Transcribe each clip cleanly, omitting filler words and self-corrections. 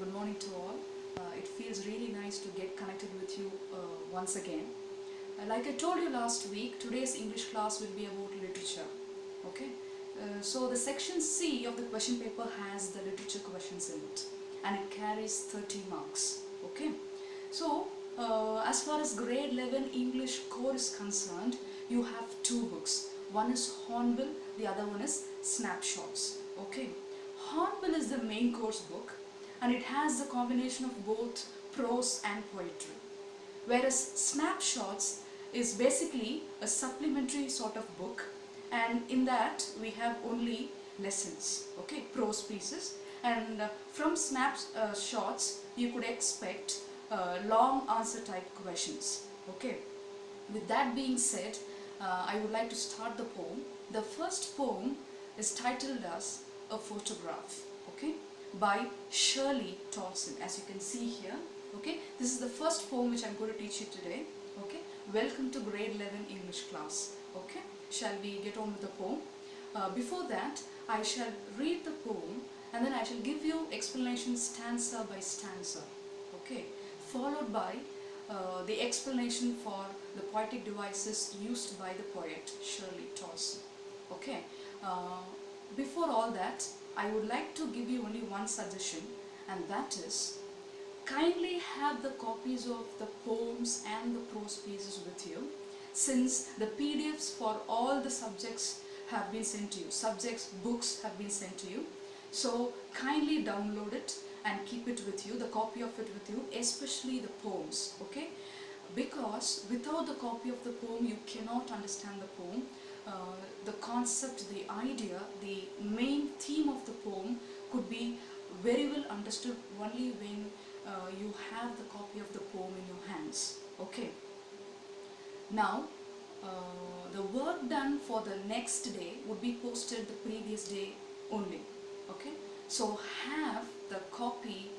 good morning to all. It feels really nice to get connected with you once again. Like I told you last week, today's English class will be about literature. Okay, so the section C of the question paper has the literature questions in it, and it carries 30 marks. Okay, so as far as grade 11 English core is concerned, you have two books. One is Hornbill, the other one is Snapshots. Okay, Hornbill is the main course book, and it has the combination of both prose and poetry, whereas Snapshots is basically a supplementary sort of book, and in that we have only lessons, okay, prose pieces, and from Snapshots you could expect long answer type questions. Okay, with that being said, I would like to start the poem. The first poem is titled as A Photograph, okay, by Shirley Tolson, as you can see here. Okay, this is the first poem which I'm going to teach you today. Okay, welcome to grade 11 English class. Okay, shall we get on with the poem? Before that, I shall read the poem and then I shall give you explanation stanza by stanza. Okay, followed by the explanation for the poetic devices used by the poet Shirley Tolson. Okay, before all that, I would like to give you only one suggestion, and that is, kindly have the copies of the poems and the prose pieces with you, since the PDFs for all the subjects have been sent to you. Subjects, books have been sent to you. So kindly download it and keep it with you, the copy of it with you, especially the poems. Okay, because without the copy of the poem you cannot understand the poem. The concept, the idea, the main theme of the poem could be very well understood only when you have the copy of the poem in your hands. Okay, now the work done for the next day would be posted the previous day only. Okay, so have the copy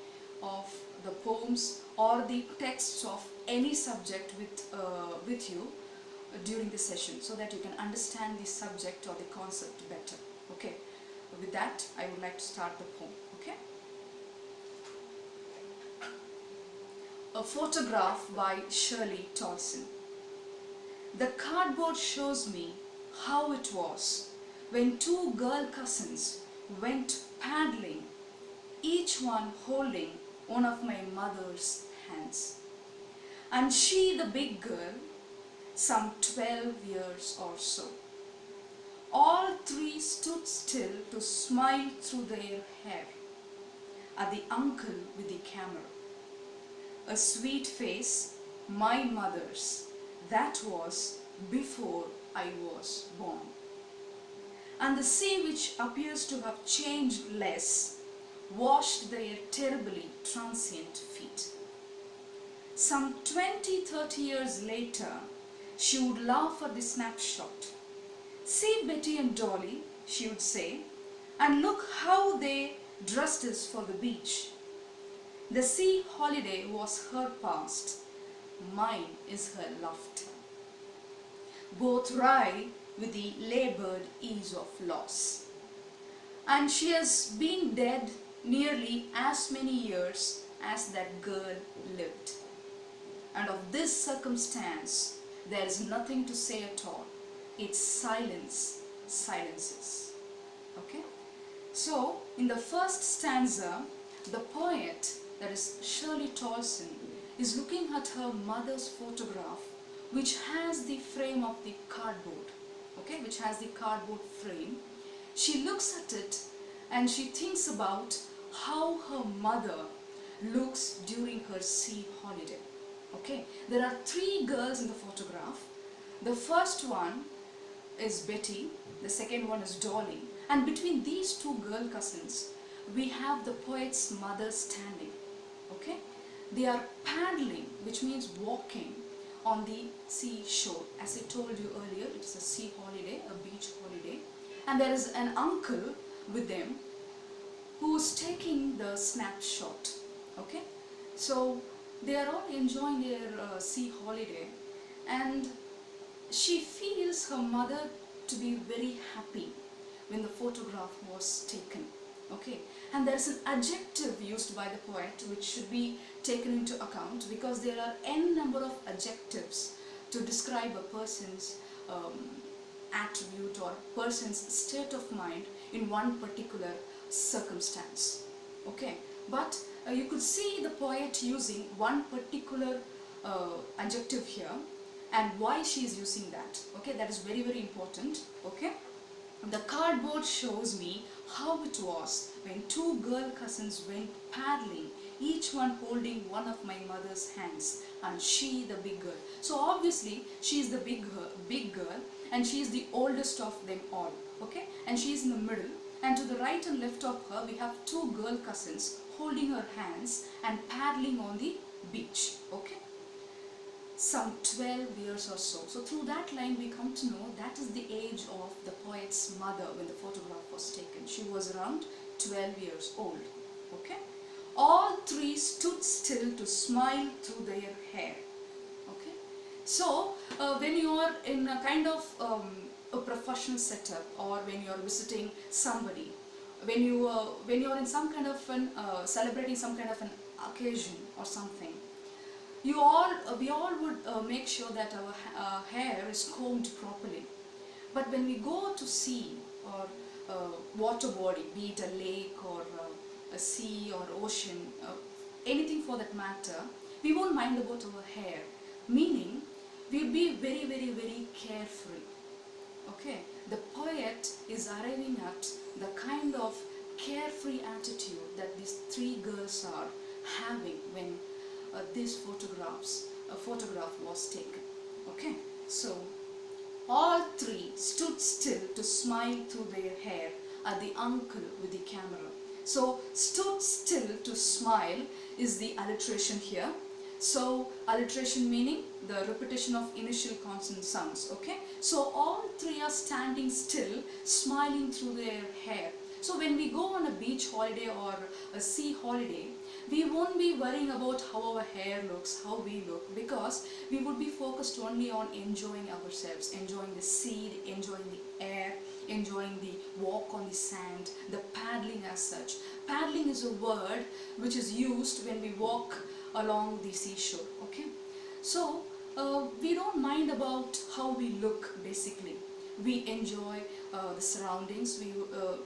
of the poems or the texts of any subject with you during the session, so that you can understand the subject or the concept better. Okay, with that I would like to start the poem. Okay, A Photograph by Shirley Tolson. The cardboard shows me how it was when two girl cousins went paddling, each one holding one of my mother's hands. And she, the big girl, some 12 years or so. All three stood still to smile through their hair at the uncle with the camera. A sweet face, my mother's, that was before I was born. And the sea, which appears to have changed less, washed their terribly transient feet. Some 20-30 years later, she would laugh at the snapshot. See Betty and Dolly, she would say, and look how they dressed us for the beach. The sea holiday was her past, mine is her laughter. Both wry with the labored ease of loss. And she has been dead nearly as many years as that girl lived. And of this circumstance, there is nothing to say at all. It's silence, silences. Okay? So, in the first stanza, the poet, that is Shirley Tolson, is looking at her mother's photograph, which has the frame of the cardboard. Okay? Which has the cardboard frame. She looks at it and she thinks about how her mother looks during her sea holiday. Okay, there are three girls in the photograph. The first one is Betty, the second one is Dolly, and between these two girl cousins we have the poet's mother standing. Okay, they are paddling, which means walking on the seashore. As I told you earlier, it is a sea holiday, a beach holiday, and there is an uncle with them who is taking the snapshot. Okay, so they are all enjoying their sea holiday, and she feels her mother to be very happy when the photograph was taken. Okay, and there's an adjective used by the poet which should be taken into account, because there are n number of adjectives to describe a person's attribute or person's state of mind in one particular circumstance. Okay, but you could see the poet using one particular adjective here, and why she is using that. Okay, that is very, very important. Okay, the cardboard shows me how it was when two girl cousins went paddling, each one holding one of my mother's hands, and she the big girl. So obviously she is the big girl, and she is the oldest of them all. Okay, and she is in the middle, and to the right and left of her we have two girl cousins holding her hands and paddling on the beach. Okay, some 12 years or so. So through that line we come to know that is the age of the poet's mother when the photograph was taken. She was around 12 years old. Okay, all three stood still to smile through their hair. Okay, so when you are in a kind of a professional setup, or when you are visiting somebody, when you are in some kind of an celebrating some kind of an occasion or something, we all would make sure that our hair is combed properly. But when we go to sea or water body, be it a lake or a sea or ocean, anything for that matter, we won't mind about our hair. Meaning, we'll be very, very, very carefree. Okay, the poet is arriving at the kind of carefree attitude that these three girls are having when this photograph was taken. Okay, so all three stood still to smile through their hair at the uncle with the camera. So stood still to smile is the alliteration here. So alliteration meaning the repetition of initial consonant sounds. Okay, so all three are standing still, smiling through their hair. So when we go on a beach holiday or a sea holiday, we won't be worrying about how our hair looks, how we look, because we would be focused only on enjoying ourselves, enjoying the sea, enjoying the air, enjoying the walk on the sand, the paddling as such. Paddling is a word which is used when we walk along the seashore. Okay, so we don't mind about how we look. Basically, we enjoy the surroundings.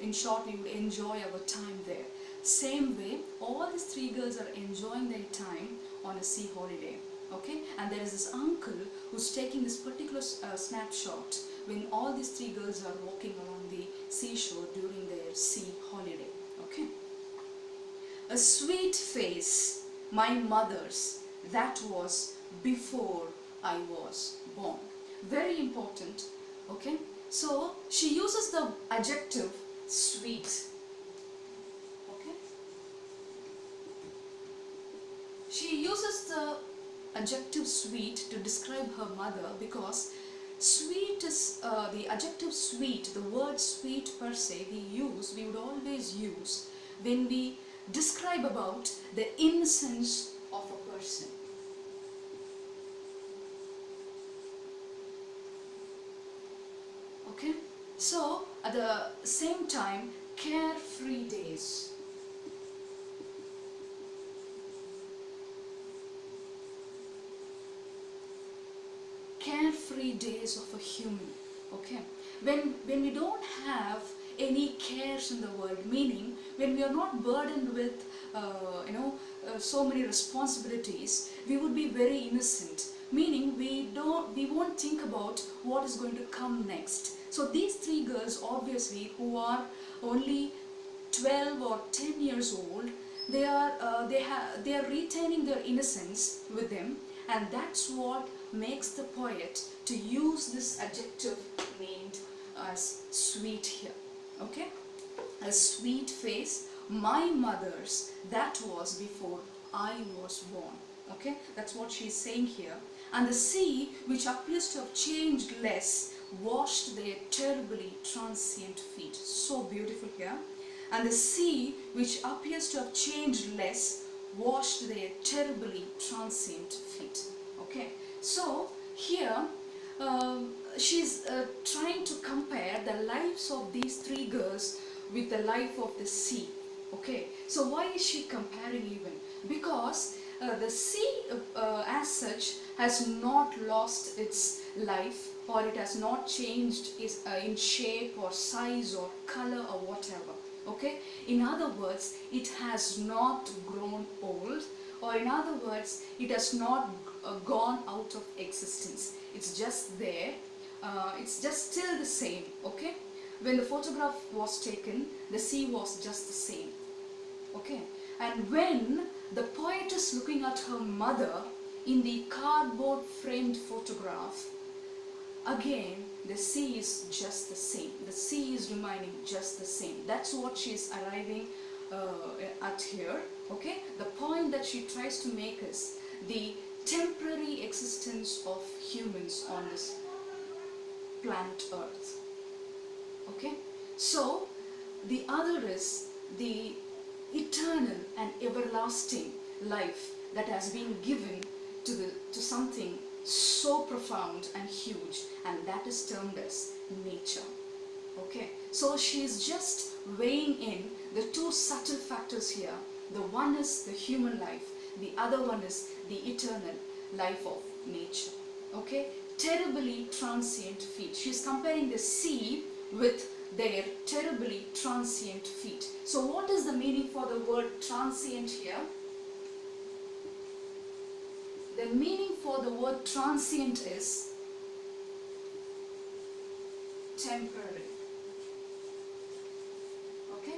In short, we would enjoy our time there. Same way, all these three girls are enjoying their time on a sea holiday. Okay, and there is this uncle who's taking this particular snapshot when all these three girls are walking along the seashore during their sea holiday. Okay, a sweet face, my mother's, that was before I was born. Very important. Okay, so she uses the adjective sweet. Okay, she uses the adjective sweet to describe her mother, because sweet is the adjective sweet, the word sweet per se, we would always use when we describe about the innocence of a person. Okay, so at the same time, carefree days. Carefree days of a human. Okay, when we don't have any cares in the world, meaning when we are not burdened with so many responsibilities, we would be very innocent, meaning we won't think about what is going to come next. So these three girls, obviously, who are only 12 or 10 years old, they are retaining their innocence with them, and that's what makes the poet to use this adjective named as sweet here. Okay, a sweet face, my mother's, that was before I was born. Okay, that's what she's saying here. And the sea, which appears to have changed less, washed their terribly transient feet. So beautiful here. And the sea, which appears to have changed less, washed their terribly transient feet. Okay, so here she's trying to compare the lives of these three girls with the life of the sea. Okay, so why is she comparing even? Because the sea as such has not lost its life, or it has not changed in shape or size or color or whatever. Okay, in other words, it has not grown old, or in other words, it has not gone out of existence. It's just there. It's just still the same. Okay, when the photograph was taken, the sea was just the same. Okay, and when the poet is looking at her mother in the cardboard framed photograph, again the sea is just the same. The sea is remaining just the same. That's what she is arriving at here. Okay, the point that she tries to make is the temporary existence of humans on this planet Earth. Okay, so the other is the eternal and everlasting life that has been given to something so profound and huge, and that is termed as nature. Okay, so she is just weighing in the two subtle factors here. The one is the human life, the other one is the eternal life of nature. Okay, terribly transient feet. She is comparing the sea with their terribly transient feet. So what is the meaning for the word transient here? The meaning for the word transient is temporary. Okay?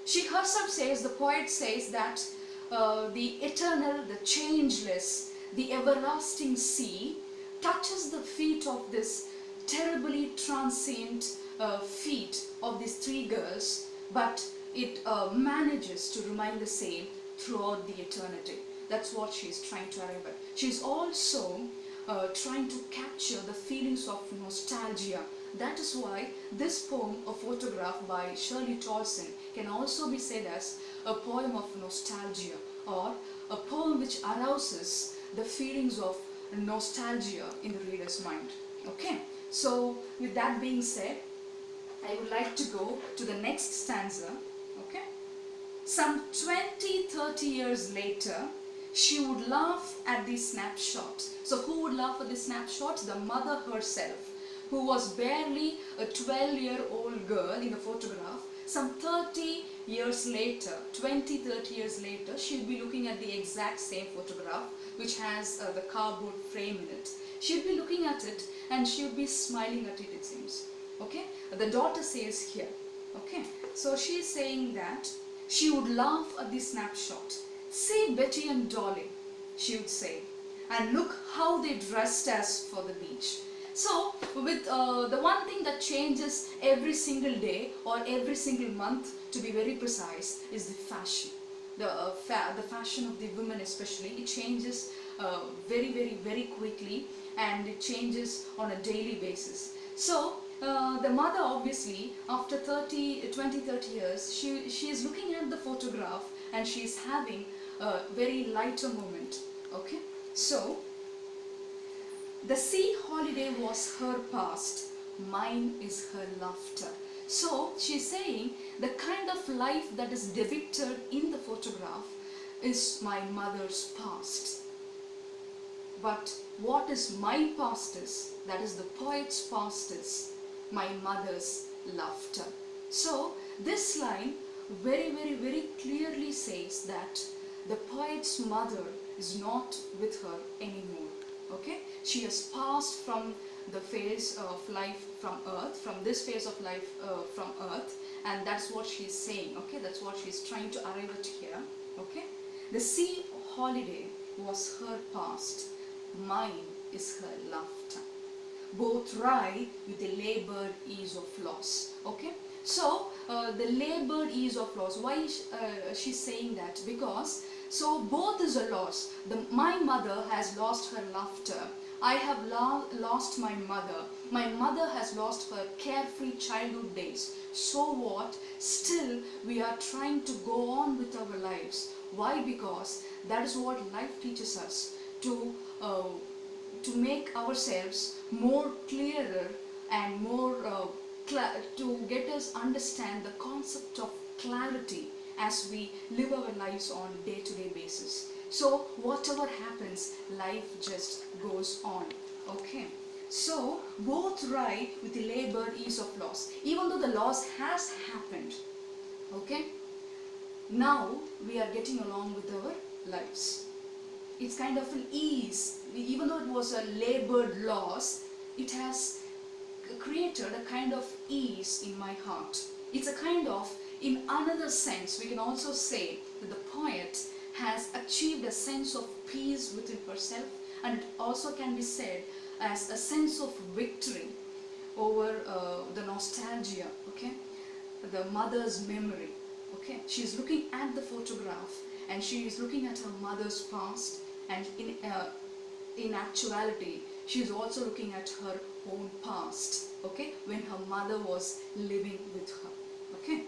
She herself says, the poet says that the eternal, the changeless, the everlasting sea touches the feet of this terribly transient feet of these three girls, but it manages to remain the same throughout the eternity. That's what she's trying to arrive at. She's also trying to capture the feelings of nostalgia. That is why this poem, A Photograph by Shirley Tolson, can also be said as a poem of nostalgia, or a poem which arouses the feelings of nostalgia in the reader's mind. Okay, so with that being said, I would like to go to the next stanza. Okay, some 20-30 years later, she would laugh at the snapshot. So who would laugh at the snapshot? The mother herself, who was barely a 12-year-old girl in the photograph. Some 30 years later, 20-30 years later, she'll be looking at the exact same photograph, which has the cardboard frame in it. She'll be looking at it and she'll be smiling at it, it seems. Okay, the daughter says here. Okay, so she's saying that she would laugh at the snapshot. See Betty and Dolly, she would say, and look how they dressed as for the beach. So with the one thing that changes every single day or every single month, to be very precise, is the fashion. The fashion of the women especially, it changes very quickly, and it changes on a daily basis. So the mother, obviously, after 20-30 years, she is looking at the photograph and she is having a very lighter moment. Okay, so the sea holiday was her past, mine is her laughter. So she's saying the kind of life that is depicted in the photograph is my mother's past. But what is my past is, that is the poet's past is, my mother's laughter. So this line very clearly says that the poet's mother is not with her anymore. Okay, she has passed from the phase of life from earth, from this phase of life from earth, and that's what she's saying. Okay, that's what she's trying to arrive at here. Okay, the sea holiday was her past, mine is her laughter. Both wry with the labored ease of loss. Okay, so the labored ease of loss, why is she saying that? Because so both is a loss. My mother has lost her laughter. I have lost my mother. My mother has lost her carefree childhood days. So what? Still we are trying to go on with our lives. Why? Because that is what life teaches us, to make ourselves more clearer and more to get us understand the concept of clarity as we live our lives on day-to-day basis. So whatever happens, life just goes on. Okay. So both right with the labored ease of loss, even though the loss has happened. Okay. Now we are getting along with our lives. It's kind of an ease, even though it was a labored loss, it has created a kind of ease in my heart. It's a kind of, in another sense, we can also say that the poet has achieved a sense of peace within herself, and it also can be said as a sense of victory over the nostalgia, okay, the mother's memory. Okay, she is looking at the photograph and she is looking at her mother's past, and in actuality she is also looking at her own past, okay, when her mother was living with her. Okay,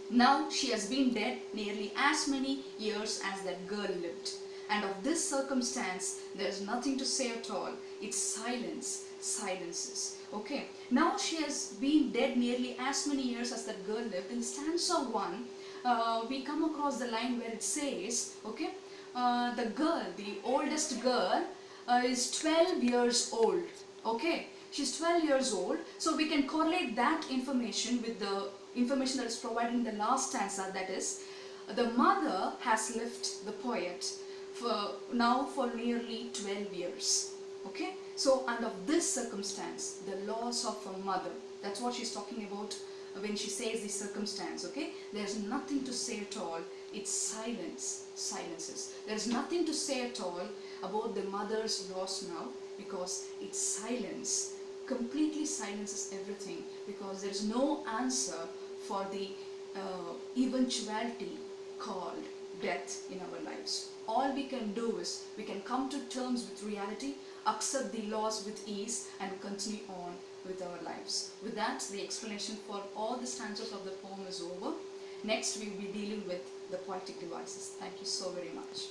now she has been dead nearly as many years as that girl lived, and of this circumstance there is nothing to say at all. It's silence, silences. Okay, now she has been dead nearly as many years as that girl lived. In stanza 1, we come across the line where it says, okay, the girl, the oldest girl, is 12 years old. Okay, she's 12 years old, so we can correlate that information with the information that is provided in the last stanza, that is, the mother has left the poet for nearly 12 years. Okay, so and of this circumstance, the loss of a mother, that's what she's talking about when she says this circumstance. Okay, there's nothing to say at all. It's silence, silences. There's nothing to say at all about the mother's loss now, because it's silence, completely silences everything, because there's no answer for the eventuality called death in our lives. All we can do is we can come to terms with reality, accept the loss with ease, and continue on with our lives. With that, the explanation for all the stanzas of the poem is over. Next, we will be dealing with the poetic devices. Thank you so very much.